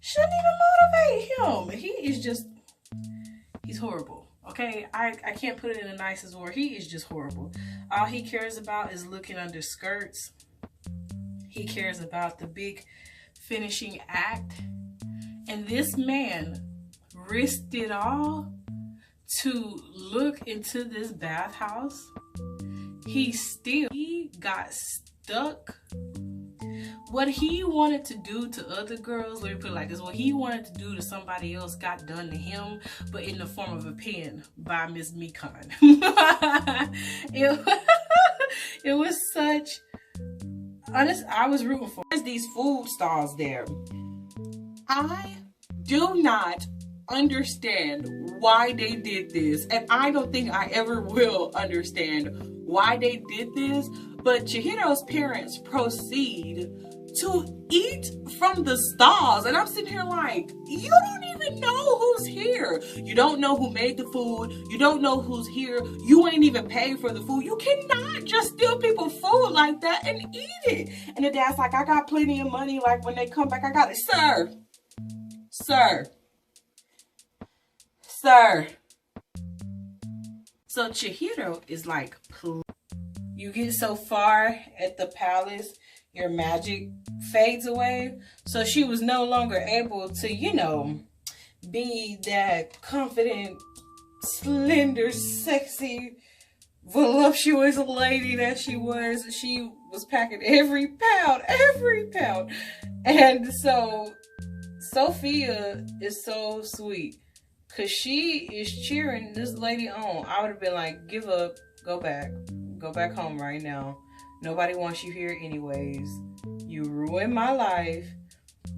shouldn't even motivate him. He is just, he's horrible. Okay, I can't put it in the nicest word. He is just horrible. All he cares about is looking under skirts. He cares about the big finishing act. And this man risked it all to look into this bathhouse. He got stuck. What he wanted to do to other girls, let me put it like this, what he wanted to do to somebody else got done to him, but in the form of a pen by Miss Mekon. It was such, honest, I was rooting for. There's these food stalls there. I do not understand why they did this, and I don't think I ever will understand why they did this, but Chihiro's parents proceed to eat from the stalls, and I'm sitting here like, you don't even know who's here. sir, you don't know who made the food. You don't know who's here. You ain't even paid for the food. You cannot just steal people's food like that and eat it. And the dad's like, I got plenty of money. Like, when they come back, I got it. Sir. So Chihiro is like, you get so far at the palace, your magic fades away. So she was no longer able to, you know, be that confident, slender, sexy, voluptuous lady that she was. She was packing every pound. And so Sophia is so sweet because she is cheering this lady on. I would have been like, give up, go back home right now. Nobody wants you here anyways. You ruined my life.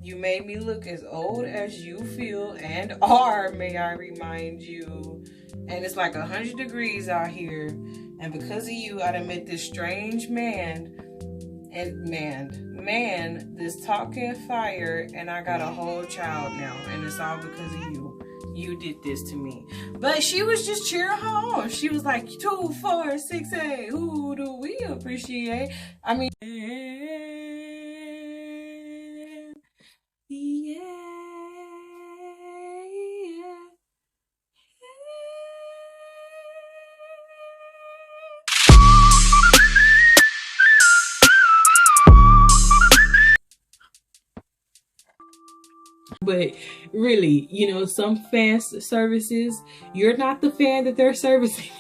You made me look as old as you feel and are, may I remind you. And it's like 100 degrees out here. And because of you, I done met this strange man. And man, this talking fire. And I got a whole child now. And it's all because of you. You did this to me. But she was just cheering her on. She was like, 2, 4, 6, 8. Who do we appreciate? I mean, yeah. But really, you know, some fan services, you're not the fan that they're servicing.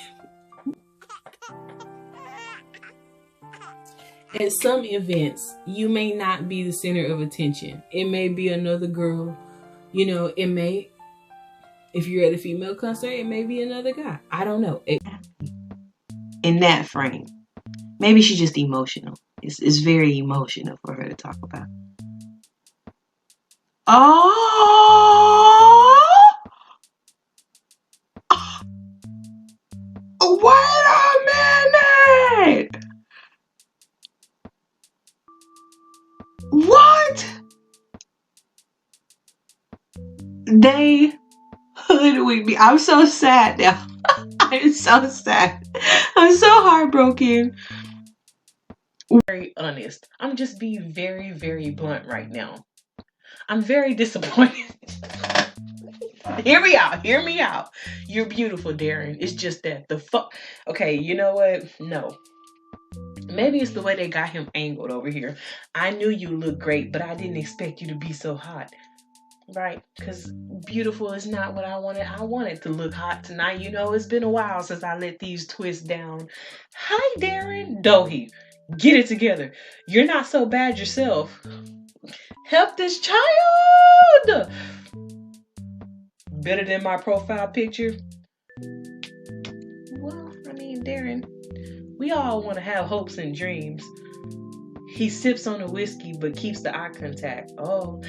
At some events, you may not be the center of attention. It may be another girl. You know, it may, if you're at a female concert, it may be another guy. I don't know. In that frame, maybe she's just emotional. It's very emotional for her to talk about. Oh, wait a minute. What? They hoodwinked me. I'm so sad now. I'm so sad. I'm so heartbroken. Very honest. I'm just being very, very blunt right now. I'm very disappointed. Hear me out. You're beautiful, Darren. It's just that the fuck. Okay, you know what? No. Maybe it's the way they got him angled over here. I knew you looked great, but I didn't expect you to be so hot. Right? Because beautiful is not what I wanted. I wanted to look hot tonight. You know, it's been a while since I let these twists down. Hi, Darren. Dohi, get it together. You're not so bad yourself. Help this child. Better than my profile picture. Well, I mean, Darren, we all want to have hopes and dreams. He sips on the whiskey but keeps the eye contact. Oh,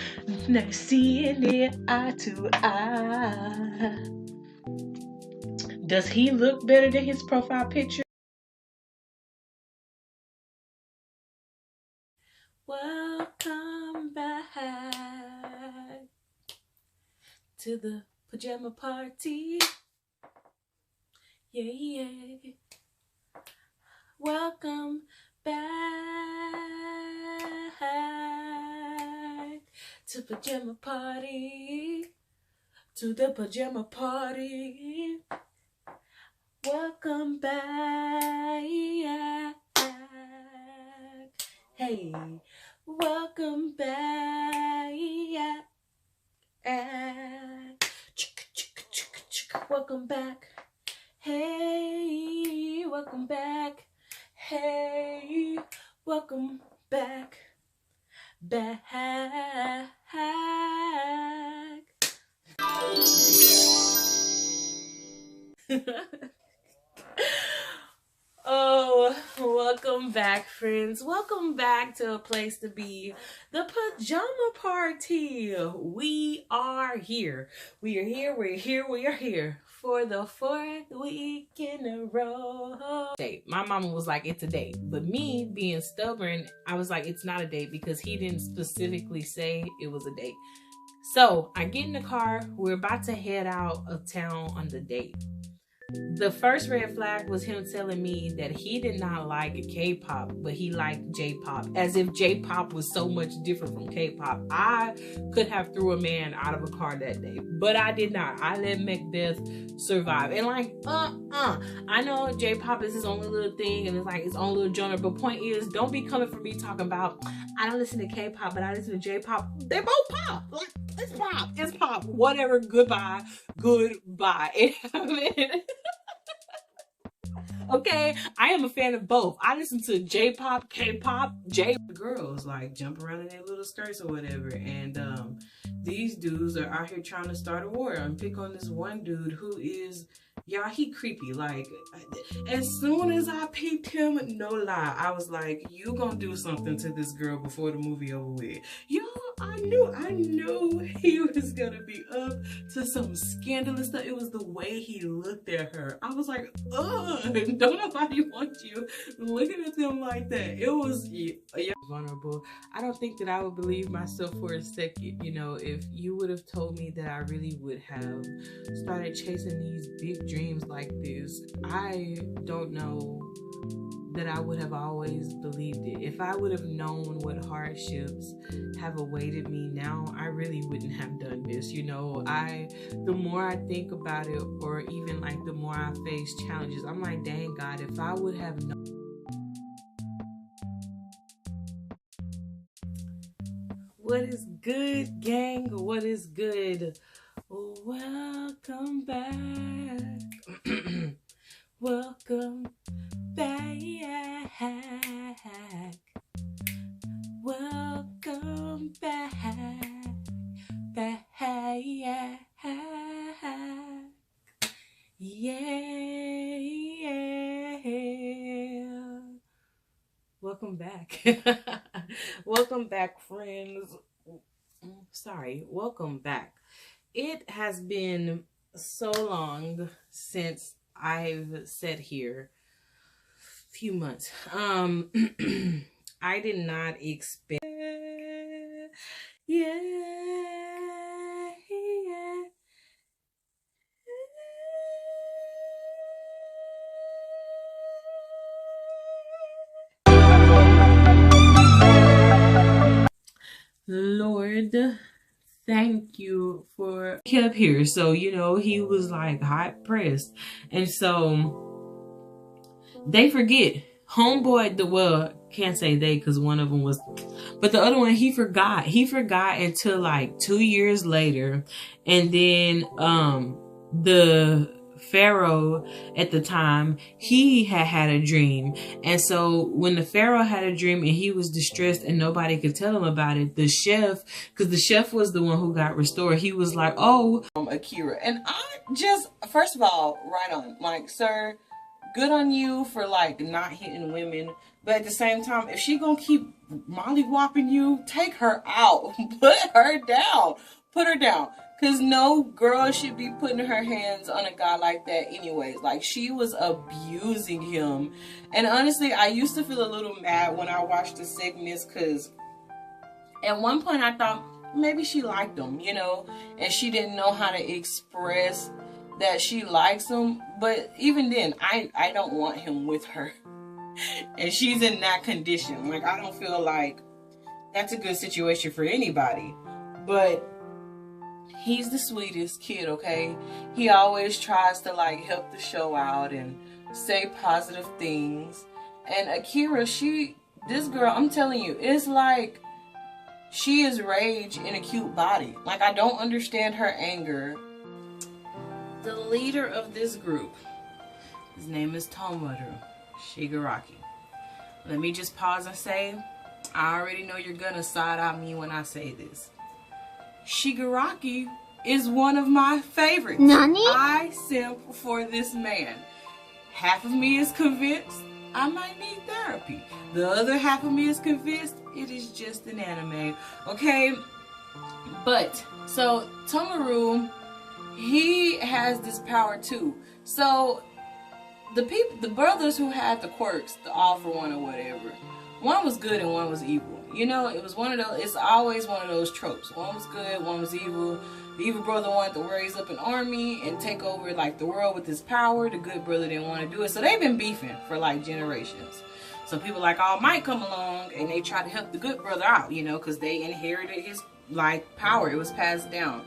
never seeing it eye to eye. Does he look better than his profile picture? Welcome back to the pajama party. Yeah. Welcome back to pajama party. To the pajama party. Welcome back. Hey, welcome back. Welcome back. Hey, welcome back. Hey, welcome back. Oh, welcome back, friends. Welcome back to a place to be, the pajama party. We are here. We are here for the 4th week in a row. My mama was like, it's a date. But me being stubborn, I was like, it's not a date because he didn't specifically say it was a date. So I get in the car. We're about to head out of town on the date. The first red flag was him telling me that he did not like K-pop, but he liked J-pop, as if J-pop was so much different from K-pop. I could have threw a man out of a car that day, but I did not. I let Macbeth survive. And like, I know J-pop is his own little thing and it's like its own little genre, but point is, don't be coming for me talking about, I don't listen to K-pop, but I listen to J-pop. They're both pop. Like, it's pop. It's pop. Whatever. Goodbye. Goodbye. Okay, I am a fan of both. I listen to J-pop, K-pop, girls like jump around in their little skirts or whatever, and these dudes are out here trying to start a war and pick on this one dude who is, y'all, he creepy. Like, as soon as I peeped him, no lie, I was like, you gonna do something to this girl before the movie over with. Y'all, I knew he was gonna be up to some scandalous stuff. It was the way he looked at her. I was like, ugh, don't nobody want you looking at them like that. It was vulnerable. I don't think that I would believe myself for a second, you know, if you would have told me that I really would have started chasing these big dreams like this. I don't know that I would have always believed it. If I would have known what hardships have awaited me now, I really wouldn't have done this. You know, the more I think about it, or even like the more I face challenges, I'm like, dang God, if I would have known. What is good, gang? What is good? Welcome back. Welcome back. Welcome back. Yeah. Welcome back. Welcome back, friends. Sorry, welcome back. It has been so long since I've sat here. Few months. I did not expect. Yeah. Lord, thank you for kept here. So, you know, he was like hot pressed. And so they forget. Homeboy, can't say they because one of them was, but the other one, he forgot until like 2 years later. And then the Pharaoh at the time, he had a dream. And so when the Pharaoh had a dream and he was distressed and nobody could tell him about it, the chef, because the chef was the one who got restored, he was like, oh, Akira. And I just, first of all, right on, like, sir, good on you for like not hitting women, but at the same time, if she gonna keep mollywopping you, take her out. Put her down. Put her down. Because no girl should be putting her hands on a guy like that anyways. Like, she was abusing him. And honestly, I used to feel a little mad when I watched the segments, because at one point I thought maybe she liked him, you know, and she didn't know how to express that she likes him. But even then, I don't want him with her. And she's in that condition. Like, I don't feel like that's a good situation for anybody. But he's the sweetest kid, okay? He always tries to like help the show out and say positive things. And Akira, this girl, I'm telling you, it's like she is rage in a cute body. Like, I don't understand her anger. The leader of this group, his name is 𝕯𝖆 Shigaraki. Let me just pause and say, I already know you're gonna side eye me when I say this. Shigaraki is one of my favorites. Nani? I simp for this man. Half of me is convinced I might need therapy. The other half of me is convinced it is just an anime. Okay? But, so, 𝕯𝖆, he has this power too. So, the brothers who had the quirks, the all for one or whatever, one was good and one was evil. You know, it was one of those, it's always one of those tropes. One was good, one was evil. The evil brother wanted to raise up an army and take over like the world with his power. The good brother didn't want to do it. So they've been beefing for like generations. So people like All Might come along and they try to help the good brother out, you know, because they inherited his like power. It was passed down.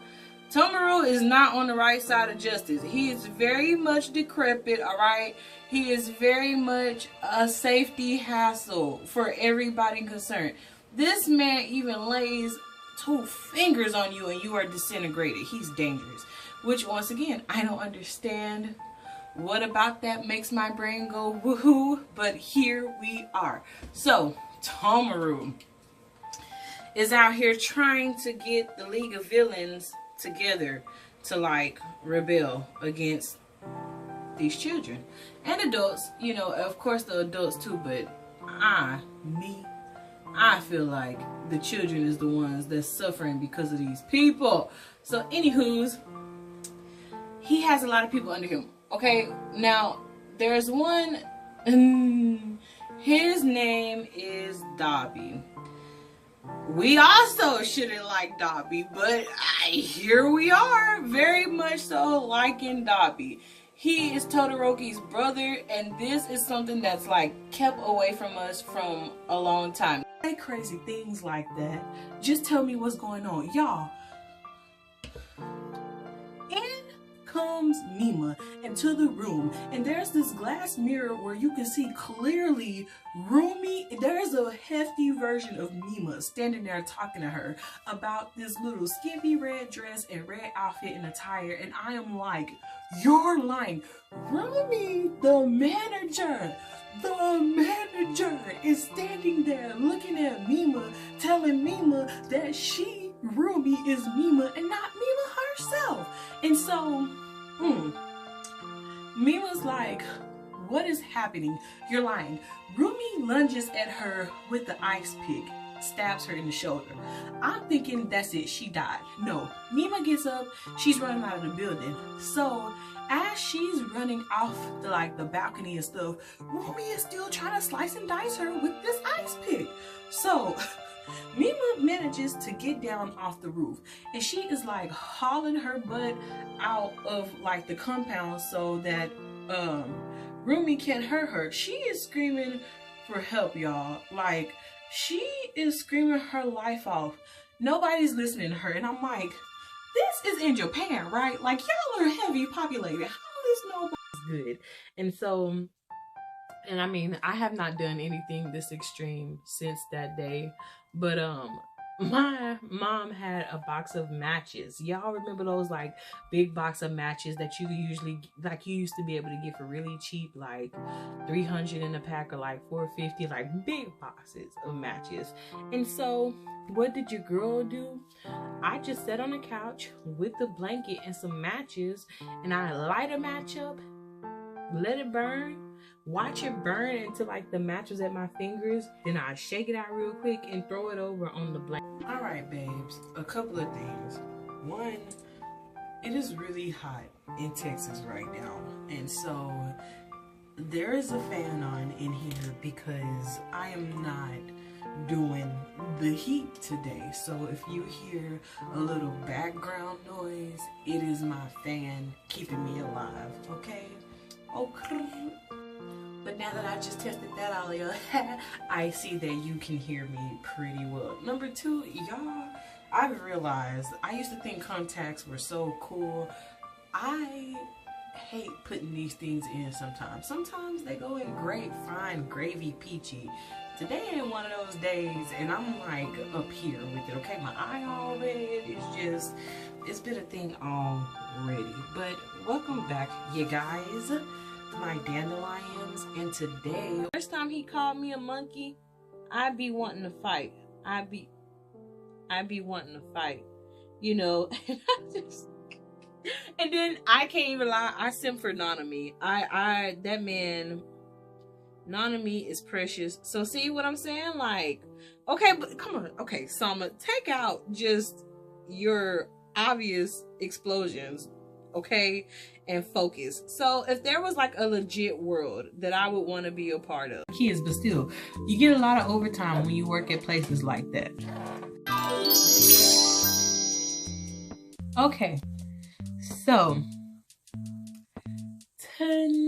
𝕯𝖆 is not on the right side of justice. He is very much decrepit, alright? He is very much a safety hassle for everybody concerned. This man even lays 2 fingers on you and you are disintegrated. He's dangerous. Which, once again, I don't understand what about that makes my brain go woohoo, but here we are. So, 𝕯𝖆 is out here trying to get the League of Villains together to like rebel against these children and adults, you know, of course the adults too, but I feel like the children is the ones that's suffering because of these people. So anywho's, he has a lot of people under him. Okay, now there's one, his name is 𝕯𝖍𝖆. We also shouldn't like 𝕯𝖍𝖆, but here we are, very much so liking 𝕯𝖍𝖆. He is Todoroki's brother, and this is something that's like kept away from us from a long time. Say crazy things like that. Just tell me what's going on, y'all. Comes Mima into the room, and there's this glass mirror where you can see clearly Rumi. There's a hefty version of Mima standing there talking to her about this little skimpy red dress and red outfit and attire, and I am like, you're lying. Rumi, the manager is standing there looking at Mima, telling Mima that Rumi is Mima and not Mima herself. And so, Mima's like, what is happening? You're lying. Rumi lunges at her with the ice pick, stabs her in the shoulder. I'm thinking that's it, she died. No, Mima gets up, she's running out of the building. So, as she's running off the balcony and stuff, Rumi is still trying to slice and dice her with this ice pick. So, Mima manages to get down off the roof, and she is like hauling her butt out of like the compound so that Rumi can't hurt her. She is screaming for help, y'all. Like, she is screaming her life off. Nobody's listening to her, and I'm like, this is in Japan, right? Like, y'all are heavy populated. How is nobody good? And so, and I mean, I have not done anything this extreme since that day. But my mom had a box of matches. Y'all remember those like big box of matches that you usually like you used to be able to get for really cheap, like 300 in a pack or like 450, like big boxes of matches. And so what did your girl do? I just sat on the couch with the blanket and some matches, and I light a match up, let it burn, watch it burn until like the match was at my fingers. Then I shake it out real quick and throw it over on the blanket. All right, babes, a couple of things. One, it is really hot in Texas right now, and so there is a fan on in here because I am not doing the heat today. So if you hear a little background noise, it is my fan keeping me alive, okay? Okay. But now that I just tested that out, I see that you can hear me pretty well. Number two, y'all, I've realized I used to think contacts were so cool. I hate putting these things in sometimes. Sometimes they go in great, fine, gravy, peachy. Today ain't one of those days, and I'm like up here with it, okay? My eye all red. It's been a thing already. But welcome back, you guys. My dandelions, and today, first time he called me a monkey, I be wanting to fight. I be wanting to fight, you know. And then I can't even lie, I simp for Nanami. That man, Nanami is precious. So see what I'm saying? Like, okay, but come on. Okay, so I'm gonna take out just your obvious explosions. okay, and focus. So if there was like a legit world that I would want to be a part of. Kids, but still, you get a lot of overtime when you work at places like that. Okay, so tonight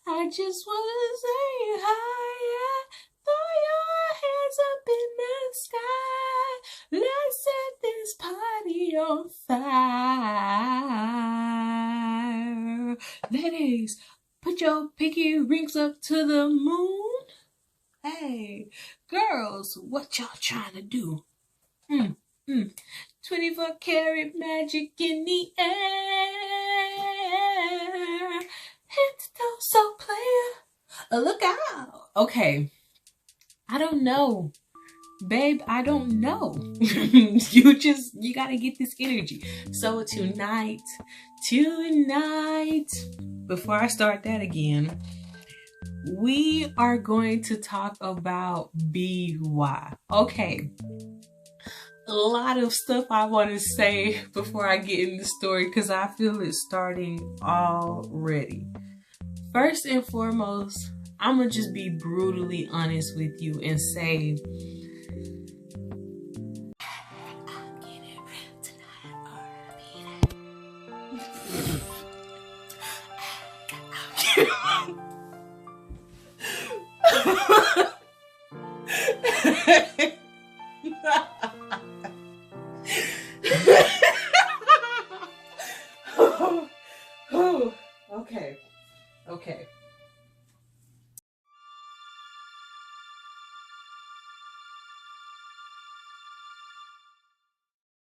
I just want to say hi, yeah. Throw your hands up in the sky. Let's set this party on fire. Ladies, put your pinky rings up to the moon. Hey, girls, what y'all trying to do? 24 karat magic in the air. Head to toe, so player. Look out. Okay. I don't know. Babe, I don't know. you gotta get this energy. So tonight, before I start that again, we are going to talk about BY. Okay. A lot of stuff I want to say before I get in the story because I feel it's starting already. First and foremost, I'm going to just be brutally honest with you and say, I'm getting real tonight. Okay.